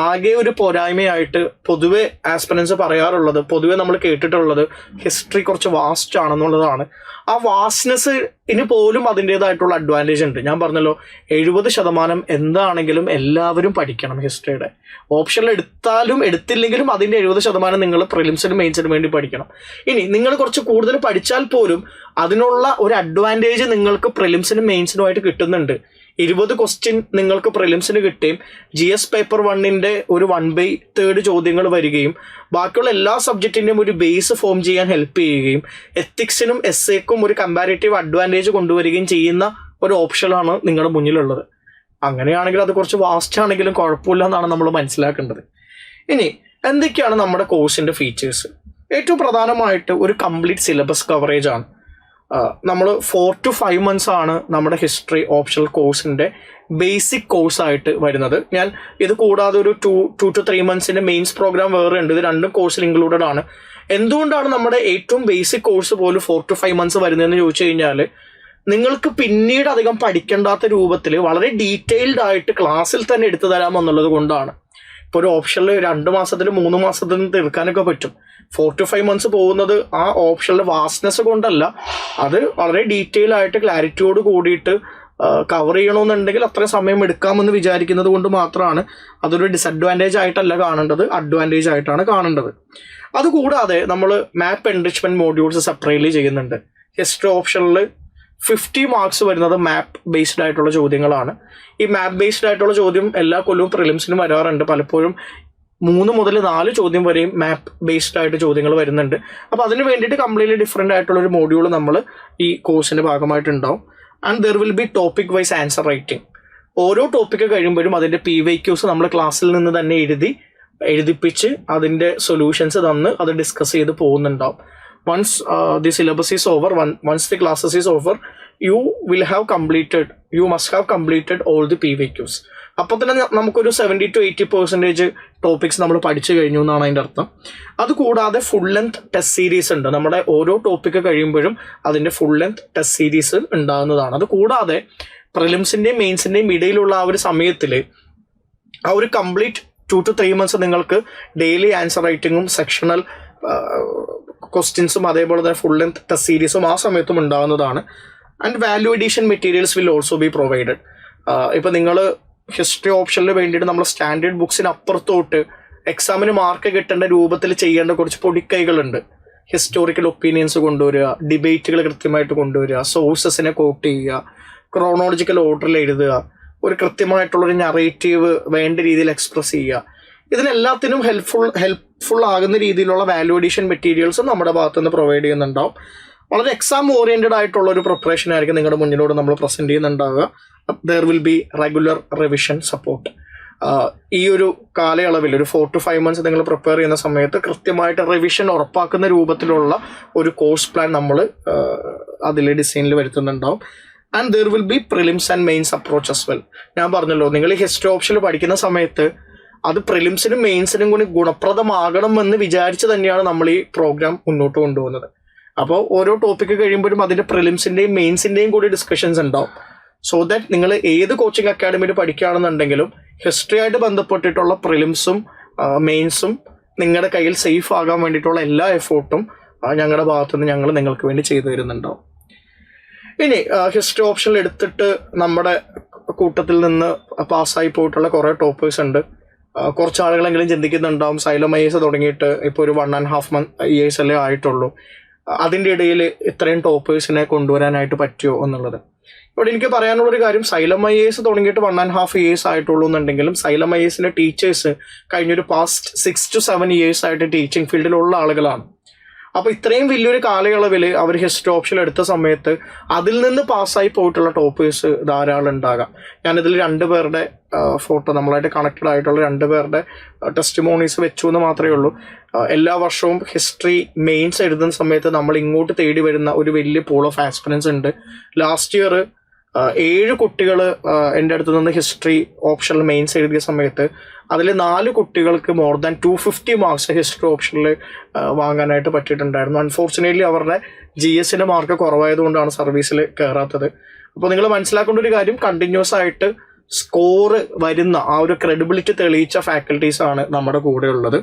ആകെ ഒരു പോരായ്മയായിട്ട് പൊതുവെ ആസ്പിറൻസ് പറയാറുള്ളത്, പൊതുവെ നമ്മൾ കേട്ടിട്ടുള്ളത് ഹിസ്റ്ററി കുറച്ച് വാസ്റ്റ് ആണെന്നുള്ളതാണ്. ആ വാസ്റ്റ്നെസ്സിന് പോലും അതിൻ്റെതായിട്ടുള്ള അഡ്വാൻറ്റേജ് ഉണ്ട്. ഞാൻ പറഞ്ഞല്ലോ 70% എന്താണെങ്കിലും എല്ലാവരും പഠിക്കണം ഹിസ്റ്ററിയുടെ. ഓപ്ഷനിൽ എടുത്താലും എടുത്തില്ലെങ്കിലും അതിൻ്റെ 70% നിങ്ങൾ പ്രിലിംസിനും മെയിൻസിനും വേണ്ടി പഠിക്കണം. ഇനി നിങ്ങൾ കുറച്ച് കൂടുതൽ പഠിച്ചാൽ പോലും അതിനുള്ള ഒരു അഡ്വാൻറ്റേജ് നിങ്ങൾക്ക് പ്രിലിംസിനും മെയിൻസിനുമായിട്ട് കിട്ടുന്നുണ്ട്. 20 ക്വസ്റ്റ്യൻ നിങ്ങൾക്ക് പ്രിലിംസിന് കിട്ടുകയും GS പേപ്പർ 1ന്റെ ഒരു 1/3 ചോദ്യങ്ങൾ വരികയും ബാക്കിയുള്ള എല്ലാ സബ്ജക്റ്റിൻ്റെയും ഒരു ബേസ് ഫോം ചെയ്യാൻ ഹെൽപ്പ് ചെയ്യുകയും എത്തിക്സിനും എസ്സേക്കും ഒരു കമ്പാരിറ്റീവ് അഡ്വാൻറ്റേജ് കൊണ്ടുവരികയും ചെയ്യുന്ന ഒരു ഓപ്ഷനാണ് നിങ്ങളുടെ മുന്നിലുള്ളത്. അങ്ങനെയാണെങ്കിൽ അത് കുറച്ച് വാസ്റ്റ് ആണെങ്കിലും കുഴപ്പമില്ല എന്നാണ് നമ്മൾ മനസ്സിലാക്കേണ്ടത്. ഇനി എന്തൊക്കെയാണ് നമ്മുടെ കോഴ്സിൻ്റെ ഫീച്ചേഴ്സ്? ഏറ്റവും പ്രധാനമായിട്ട് ഒരു കംപ്ലീറ്റ് സിലബസ് കവറേജ് ആണ്. നമ്മൾ 4 to 5 months ആണ് നമ്മുടെ ഹിസ്റ്ററി ഓപ്ഷണൽ കോഴ്സിൻ്റെ ബേസിക് കോഴ്സായിട്ട് വരുന്നത്. ഞാൻ ഇത് കൂടാതെ ഒരു 2 to 3 months മെയിൻസ് പ്രോഗ്രാം വേറെ ഉണ്ട്. ഇത് രണ്ടും കോഴ്സിൽ ഇൻക്ലൂഡഡ് ആണ്. എന്തുകൊണ്ടാണ് നമ്മുടെ ഏറ്റവും ബേസിക് കോഴ്സ് പോലും 4 to 5 months വരുന്നതെന്ന് ചോദിച്ചു കഴിഞ്ഞാൽ, നിങ്ങൾക്ക് പിന്നീട് അധികം പഠിക്കേണ്ടാത്ത രൂപത്തിൽ വളരെ ഡീറ്റെയിൽഡ് ആയിട്ട് ക്ലാസ്സിൽ തന്നെ എടുത്തു തരാമെന്നുള്ളത് കൊണ്ടാണ്. ഇപ്പോൾ ഒരു ഓപ്ഷനിൽ 2 മാസത്തിൽ 3 മാസത്തിൽ തീർക്കാനൊക്കെ പറ്റും. 4 to 5 months പോകുന്നത് ആ ഓപ്ഷനിലെ വാസ്റ്റ്നെസ് കൊണ്ടല്ല, അത് വളരെ ഡീറ്റെയിൽ ആയിട്ട് ക്ലാരിറ്റിയോട് കൂടിയിട്ട് കവർ ചെയ്യണമെന്നുണ്ടെങ്കിൽ അത്രയും സമയം എടുക്കാമെന്ന് വിചാരിക്കുന്നത് കൊണ്ട് മാത്രമാണ്. അതൊരു ഡിസഡ്വാൻറ്റേജ് ആയിട്ടല്ല കാണേണ്ടത്, അഡ്വാൻറ്റേജ് ആയിട്ടാണ് കാണേണ്ടത്. അതുകൂടാതെ നമ്മൾ മാപ്പ് എൻറിച്ച്മെന്റ് മോഡ്യൂൾസ് സെപ്പറേറ്റ്ലി ചെയ്യുന്നുണ്ട്. ഹിസ്റ്ററി ഓപ്ഷനിൽ 50 marks വരുന്നത് മാപ്പ് ബേസ്ഡ് ആയിട്ടുള്ള ചോദ്യങ്ങളാണ്. ഈ മാപ്പ് ബേസ്ഡ് ആയിട്ടുള്ള ചോദ്യം എല്ലാ കൊല്ലവും പ്രിലിംസിനും വരാറുണ്ട്. പലപ്പോഴും 3 മുതൽ 4 ചോദ്യം വരെയും മാപ്പ് ബേസ്ഡ് ആയിട്ട് ചോദ്യങ്ങൾ വരുന്നുണ്ട്. അപ്പോൾ അതിന് വേണ്ടിയിട്ട് കംപ്ലീറ്റ്ലി ഡിഫറെൻ്റ് ആയിട്ടുള്ള ഒരു മോഡ്യൂൾ നമ്മൾ ഈ കോഴ്സിൻ്റെ ഭാഗമായിട്ടുണ്ടാവും. And there will be topic wise answer writing. ഓരോ ടോപ്പിക്ക് കഴിയുമ്പോഴും അതിൻ്റെ PYQs നമ്മൾ ക്ലാസ്സിൽ നിന്ന് തന്നെ എഴുതിപ്പിച്ച് അതിൻ്റെ സൊല്യൂഷൻസ് തന്ന് അത് ഡിസ്കസ് ചെയ്ത് പോകുന്നുണ്ടാവും. Once the syllabus is over, once the classes is over, you must have completed all the PYQs. അപ്പോൾ തന്നെ നമുക്കൊരു 70 to 80% ടോപ്പിക്സ് നമ്മൾ പഠിച്ചു കഴിഞ്ഞു എന്നാണ് അതിൻ്റെ അർത്ഥം. അതുകൂടാതെ ഫുൾ ലെങ്ത് ടെസ്റ്റ് സീരീസ് ഉണ്ട്. നമ്മുടെ ഓരോ ടോപ്പിക്ക് കഴിയുമ്പോഴും അതിൻ്റെ ഫുൾ ലെങ്ത് ടെസ്റ്റ് സീരീസ് ഉണ്ടാകുന്നതാണ്. അതുകൂടാതെ പ്രിലിംസിൻ്റെയും മെയിൻസിൻ്റെയും ഇടയിലുള്ള ആ ഒരു സമയത്തിൽ ആ ഒരു കംപ്ലീറ്റ് 2 to 3 months നിങ്ങൾക്ക് ഡെയിലി ആൻസർ റൈറ്റിങ്ങും സെക്ഷണൽ ക്വസ്റ്റ്യൻസും അതേപോലെ തന്നെ ഫുൾ ലെങ്ത് ടെസ്റ്റ് സീരീസും ആ സമയത്തും ഉണ്ടാകുന്നതാണ്. And value edition materials will also be provided. ഇപ്പോൾ നിങ്ങൾ ഹിസ്റ്ററി ഓപ്ഷനിൽ വേണ്ടിയിട്ട് നമ്മൾ സ്റ്റാൻഡേർഡ് ബുക്സിന് അപ്പുറത്തോട്ട് എക്സാമിന് മാർക്ക് കിട്ടേണ്ട രൂപത്തിൽ ചെയ്യേണ്ട കുറച്ച് പൊടിക്കൈകളുണ്ട്. ഹിസ്റ്റോറിക്കൽ ഒപ്പീനിയൻസ് കൊണ്ടുവരിക, ഡിബേറ്റുകൾ കൃത്യമായിട്ട് കൊണ്ടുവരിക, സോഴ്സസിനെ കോട്ട് ചെയ്യുക, ക്രോണോളജിക്കൽ ഓർഡറിൽ എഴുതുക, ഒരു കൃത്യമായിട്ടുള്ളൊരു നറേറ്റീവ് വേണ്ട രീതിയിൽ എക്സ്പ്രസ് ചെയ്യുക. ഇതിനെല്ലാത്തിനും ഹെൽപ്ഫുൾ ആകുന്ന രീതിയിലുള്ള വാല്യൂ എഡീഷൻ മെറ്റീരിയൽസും നമ്മുടെ ഭാഗത്തുനിന്ന് പ്രൊവൈഡ് ചെയ്യുന്നുണ്ടാവും. വളരെ എക്സാം ഓറിയൻറ്റഡ് ആയിട്ടുള്ള ഒരു പ്രിപ്പറേഷൻ ആയിരിക്കും നിങ്ങളുടെ മുന്നിലോട് നമ്മൾ പ്രസൻറ്റ് ചെയ്യുന്നുണ്ടാവുക. There will be regular revision support. ഈ ഒരു കാലയളവിൽ ഒരു 4 to 5 months നിങ്ങൾ പ്രിപ്പയർ ചെയ്യുന്ന സമയത്ത് കൃത്യമായിട്ട് റിവിഷൻ ഉറപ്പാക്കുന്ന രൂപത്തിലുള്ള ഒരു കോഴ്സ് പ്ലാൻ നമ്മൾ അതിൽ ഡിസൈനിൽ വരുത്തുന്നുണ്ടാവും. And there will be prelims and mains approach as well. ഞാൻ പറഞ്ഞല്ലോ, നിങ്ങൾ ഈ ഹിസ്റ്ററി ഓപ്ഷനിൽ പഠിക്കുന്ന സമയത്ത് അത് പ്രിലിംസിനും മെയിൻസിനും കൂടി ഗുണപ്രദമാകണമെന്ന് വിചാരിച്ച് തന്നെയാണ് നമ്മൾ ഈ പ്രോഗ്രാം മുന്നോട്ട് കൊണ്ടുപോകുന്നത്. അപ്പോൾ ഓരോ ടോപ്പിക്ക് കഴിയുമ്പോഴും അതിൻ്റെ പ്രിലിംസിൻ്റെയും മെയിൻസിൻ്റെയും കൂടി ഡിസ്കഷൻസ് ഉണ്ടാവും. സോ ദാറ്റ് നിങ്ങൾ ഏത് കോച്ചിങ് അക്കാഡമിയിൽ പഠിക്കുകയാണെന്നുണ്ടെങ്കിലും ഹിസ്റ്ററി ആയിട്ട് ബന്ധപ്പെട്ടിട്ടുള്ള പ്രിലിംസും മെയിൻസും നിങ്ങളുടെ കയ്യിൽ സേഫ് ആകാൻ വേണ്ടിയിട്ടുള്ള എല്ലാ എഫേർട്ടും ഞങ്ങളുടെ ഭാഗത്തുനിന്ന് ഞങ്ങൾ നിങ്ങൾക്ക് വേണ്ടി ചെയ്തു തരുന്നുണ്ടാവും. ഇനി ഹിസ്റ്ററി ഓപ്ഷനിൽ എടുത്തിട്ട് നമ്മുടെ കൂട്ടത്തിൽ നിന്ന് പാസ്സായി പോയിട്ടുള്ള കുറേ ടോപ്പേഴ്സ് ഉണ്ട്. കുറച്ച് ആളുകളെങ്കിലും ചിന്തിക്കുന്നുണ്ടാവും, സൈലം IAS തുടങ്ങിയിട്ട് ഇപ്പോൾ ഒരു 1.5 years അല്ലേ ആയിട്ടുള്ളൂ, അതിൻ്റെ ഇടയിൽ ഇത്രയും ടോപ്പേഴ്സിനെ കൊണ്ടുവരാനായിട്ട് പറ്റുമോ എന്നുള്ളത്. ഇവിടെ എനിക്ക് പറയാനുള്ളൊരു കാര്യം, സൈലം IAS തുടങ്ങിയിട്ട് 1.5 years ആയിട്ടുള്ളൂ എന്നുണ്ടെങ്കിലും സൈലം IASന്റെ ടീച്ചേഴ്സ് കഴിഞ്ഞൊരു പാസ്റ്റ് 6 to 7 years ആയിട്ട് ടീച്ചിങ് ഫീൽഡിലുള്ള ആളുകളാണ്. അപ്പോൾ ഇത്രയും വലിയൊരു കാലയളവിൽ അവർ ഹിസ്റ്ററി ഓപ്ഷൻ എടുത്ത സമയത്ത് അതിൽ നിന്ന് പാസ്സായി പോയിട്ടുള്ള ടോപ്പേഴ്സ് ധാരാളം ഉണ്ടാകാം. ഞാനിതിൽ 2 പേരുടെ ഫോട്ടോ, നമ്മളായിട്ട് കണക്റ്റഡ് ആയിട്ടുള്ള 2 പേരുടെ ടെസ്റ്റിമോണീസ് വെച്ചു എന്ന് മാത്രമേ ഉള്ളൂ. എല്ലാ വർഷവും ഹിസ്റ്ററി മെയിൻസ് എഴുതുന്ന സമയത്ത് നമ്മൾ ഇങ്ങോട്ട് തേടി വരുന്ന ഒരു വലിയ പൂൾ ഓഫ് ആസ്പിറൻസ് ഉണ്ട്. ലാസ്റ്റ് ഇയർ 7 കുട്ടികൾ എൻ്റെ അടുത്ത് നിന്ന് ഹിസ്റ്ററി ഓപ്ഷണൽ മെയിൻസ് എഴുതിയ സമയത്ത് അതിൽ 4 കുട്ടികൾക്ക് മോർ ദാൻ 250 marks ഹിസ്റ്ററി ഓപ്ഷനിൽ വാങ്ങാനായിട്ട് പറ്റിയിട്ടുണ്ടായിരുന്നു. അൺഫോർച്ചുനേറ്റ്ലി അവരുടെ GSന്റെ മാർക്ക് കുറവായതുകൊണ്ടാണ് സർവീസിൽ കയറാത്തത്. അപ്പോൾ നിങ്ങൾ മനസ്സിലാക്കേണ്ട ഒരു കാര്യം, കണ്ടിന്യൂസ് ആയിട്ട് സ്കോർ വരുന്ന ആ ഒരു ക്രെഡിബിലിറ്റി തെളിയിച്ച ഫാക്കൽറ്റീസാണ് നമ്മുടെ കൂടെ ഉള്ളത്.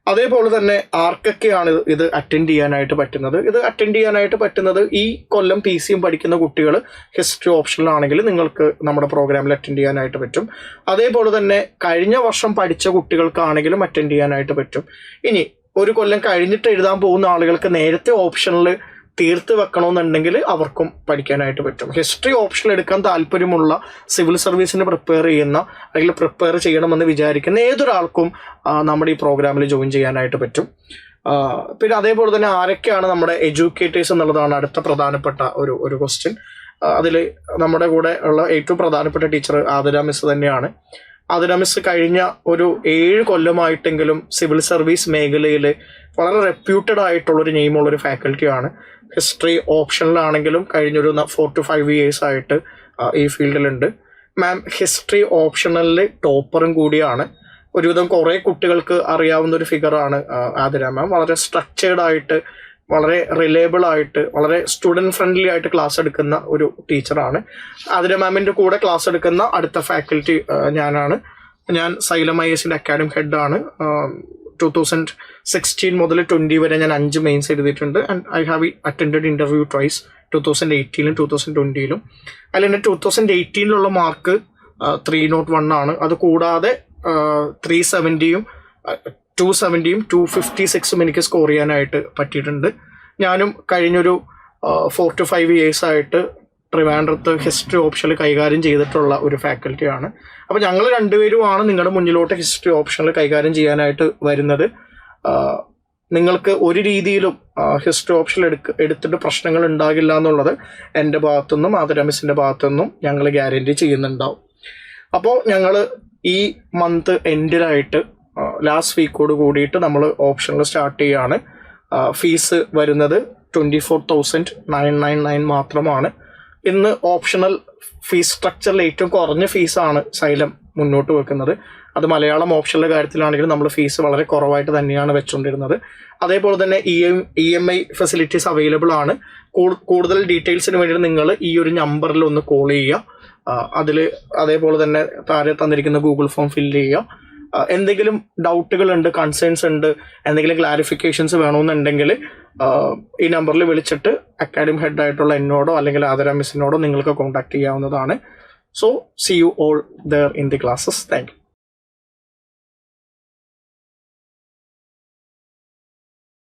അതേപോലെ തന്നെ ആർക്കൊക്കെയാണ് ഇത് അറ്റൻഡ് ചെയ്യാനായിട്ട് പറ്റുന്നത്? ഇത് അറ്റൻഡ് ചെയ്യാനായിട്ട് പറ്റുന്നത് ഈ കൊല്ലം PCM പഠിക്കുന്ന കുട്ടികൾ ഹിസ്റ്ററി ഓപ്ഷനിലാണെങ്കിൽ നിങ്ങൾക്ക് നമ്മുടെ പ്രോഗ്രാമിൽ അറ്റൻഡ് ചെയ്യാനായിട്ട് പറ്റും. അതേപോലെ തന്നെ കഴിഞ്ഞ വർഷം പഠിച്ച കുട്ടികൾക്കാണെങ്കിലും അറ്റൻഡ് ചെയ്യാനായിട്ട് പറ്റും. ഇനി ഒരു കൊല്ലം കഴിഞ്ഞിട്ട് എഴുതാൻ പോകുന്ന ആളുകൾക്ക് നേരത്തെ ഓപ്ഷനിൽ തീർത്ത് വെക്കണമെന്നുണ്ടെങ്കിൽ അവർക്കും പഠിക്കാനായിട്ട് പറ്റും. ഹിസ്റ്ററി ഓപ്ഷൻ എടുക്കാൻ താല്പര്യമുള്ള സിവിൽ സർവീസിന് പ്രിപ്പയർ ചെയ്യുന്ന അല്ലെങ്കിൽ പ്രിപ്പയർ ചെയ്യണമെന്ന് വിചാരിക്കുന്ന ഏതൊരാൾക്കും നമ്മുടെ ഈ പ്രോഗ്രാമിൽ ജോയിൻ ചെയ്യാനായിട്ട് പറ്റും. പിന്നെ അതേപോലെ തന്നെ ആരൊക്കെയാണ് നമ്മുടെ എഡ്യൂക്കേറ്റേഴ്സ് എന്നുള്ളതാണ് അടുത്ത പ്രധാനപ്പെട്ട ഒരു ക്വസ്റ്റ്യൻ. അതിൽ നമ്മുടെ കൂടെ ഉള്ള ഏറ്റവും പ്രധാനപ്പെട്ട ടീച്ചർ ആതിര മിസ് തന്നെയാണ്. ആതിര മിസ് കഴിഞ്ഞ ഒരു 7 കൊല്ലമായിട്ടെങ്കിലും സിവിൽ സർവീസ് മേഖലയിൽ വളരെ റെപ്യൂട്ടഡ് ആയിട്ടുള്ളൊരു നെയിമുള്ളൊരു ഫാക്കൽറ്റിയാണ്. ഹിസ്റ്ററി ഓപ്ഷനിലാണെങ്കിലും കഴിഞ്ഞൊരു 4 to 5 years ആയിട്ട് ഈ ഫീൽഡിലുണ്ട്. മാം ഹിസ്റ്ററി ഓപ്ഷണലിൽ ടോപ്പറും കൂടിയാണ്. ഒരുവിധം കുറേ കുട്ടികൾക്ക് അറിയാവുന്ന ഒരു ഫിഗറാണ് ആതിര മാം. വളരെ സ്ട്രക്ചേർഡ് ആയിട്ട്, വളരെ റിലയബിൾ ആയിട്ട്, വളരെ സ്റ്റുഡൻറ് ഫ്രണ്ട്ലി ആയിട്ട് ക്ലാസ് എടുക്കുന്ന ഒരു ടീച്ചറാണ്. ആതിര മാമിൻ്റെ കൂടെ ക്ലാസ് എടുക്കുന്ന അടുത്ത ഫാക്കൽറ്റി ഞാനാണ്. ഞാൻ സൈലം IAS അക്കാഡമിക് ഹെഡാണ്. 2016 മുതൽ 20 വരെ ഞാൻ 5 മെയിൻസ് എഴുതിയിട്ടുണ്ട്. And I have attended interview twice 2018 2020. അതിൽ എൻ്റെ 2018 മാർക്ക് 301 ആണ്. അത് കൂടാതെ 370 270 256 എനിക്ക് സ്കോർ ചെയ്യാനായിട്ട് പറ്റിയിട്ടുണ്ട്. ഞാനും കഴിഞ്ഞൊരു 4 to 5 years ആയിട്ട് ട്രിവാൻഡ്രത്ത് ഹിസ്റ്ററി ഓപ്ഷനിൽ കൈകാര്യം ചെയ്തിട്ടുള്ള ഒരു ഫാക്കൽറ്റിയാണ്. അപ്പോൾ ഞങ്ങൾ രണ്ടുപേരുമാണ് നിങ്ങളുടെ മുന്നിലോട്ട് ഹിസ്റ്ററി ഓപ്ഷനിൽ കൈകാര്യം ചെയ്യാനായിട്ട് വരുന്നത്. നിങ്ങൾക്ക് ഒരു രീതിയിലും ഹിസ്റ്ററി ഓപ്ഷൻ എടുത്തിട്ട് പ്രശ്നങ്ങൾ ഉണ്ടാകില്ല എന്നുള്ളത് എൻ്റെ ഭാഗത്തുനിന്നും ആതിര മിസ്സിൻ്റെ ഭാഗത്തുനിന്നും ഞങ്ങൾ ഗ്യാരണ്ടി ചെയ്യുന്നുണ്ടാവും. അപ്പോൾ ഞങ്ങൾ ഈ മന്ത് എൻഡിലായിട്ട് ലാസ്റ്റ് വീക്കോട് കൂടിയിട്ട് നമ്മൾ ഓപ്ഷനിൽ സ്റ്റാർട്ട് ചെയ്യുകയാണ്. ഫീസ് വരുന്നത് 24,999 മാത്രമാണ്. ഇന്ന് ഓപ്ഷണൽ ഫീസ് സ്ട്രക്ചറിൽ ഏറ്റവും കുറഞ്ഞ ഫീസാണ് സൈലം മുന്നോട്ട് വെക്കുന്നത്. അത് മലയാളം ഓപ്ഷനിലെ കാര്യത്തിലാണെങ്കിലും നമ്മൾ ഫീസ് വളരെ കുറവായിട്ട് തന്നെയാണ് വെച്ചുകൊണ്ടിരുന്നത്. അതേപോലെ തന്നെ EMI ഫെസിലിറ്റീസ് അവൈലബിൾ ആണ്. കൂടുതൽ ഡീറ്റെയിൽസിന് വേണ്ടി നിങ്ങൾ ഈ ഒരു നമ്പറിൽ ഒന്ന് കോൾ ചെയ്യുക. അതേപോലെ തന്നെ താഴെ തന്നിരിക്കുന്ന ഗൂഗിൾ ഫോം ഫില്ല് ചെയ്യുക. എന്തെങ്കിലും ഡൗട്ടുകൾ ഉണ്ട്, കൺസേൺസ് ഉണ്ട്, എന്തെങ്കിലും ക്ലാരിഫിക്കേഷൻസ് വേണമെന്നുണ്ടെങ്കിൽ ഈ നമ്പറിൽ വിളിച്ചിട്ട് അക്കാഡമിക് ഹെഡായിട്ടുള്ള എന്നോടോ അല്ലെങ്കിൽ ആതിര മിസ്സിനോടോ നിങ്ങൾക്ക് കോൺടാക്ട് ചെയ്യാവുന്നതാണ്. So C you all there in the classes. Thank you.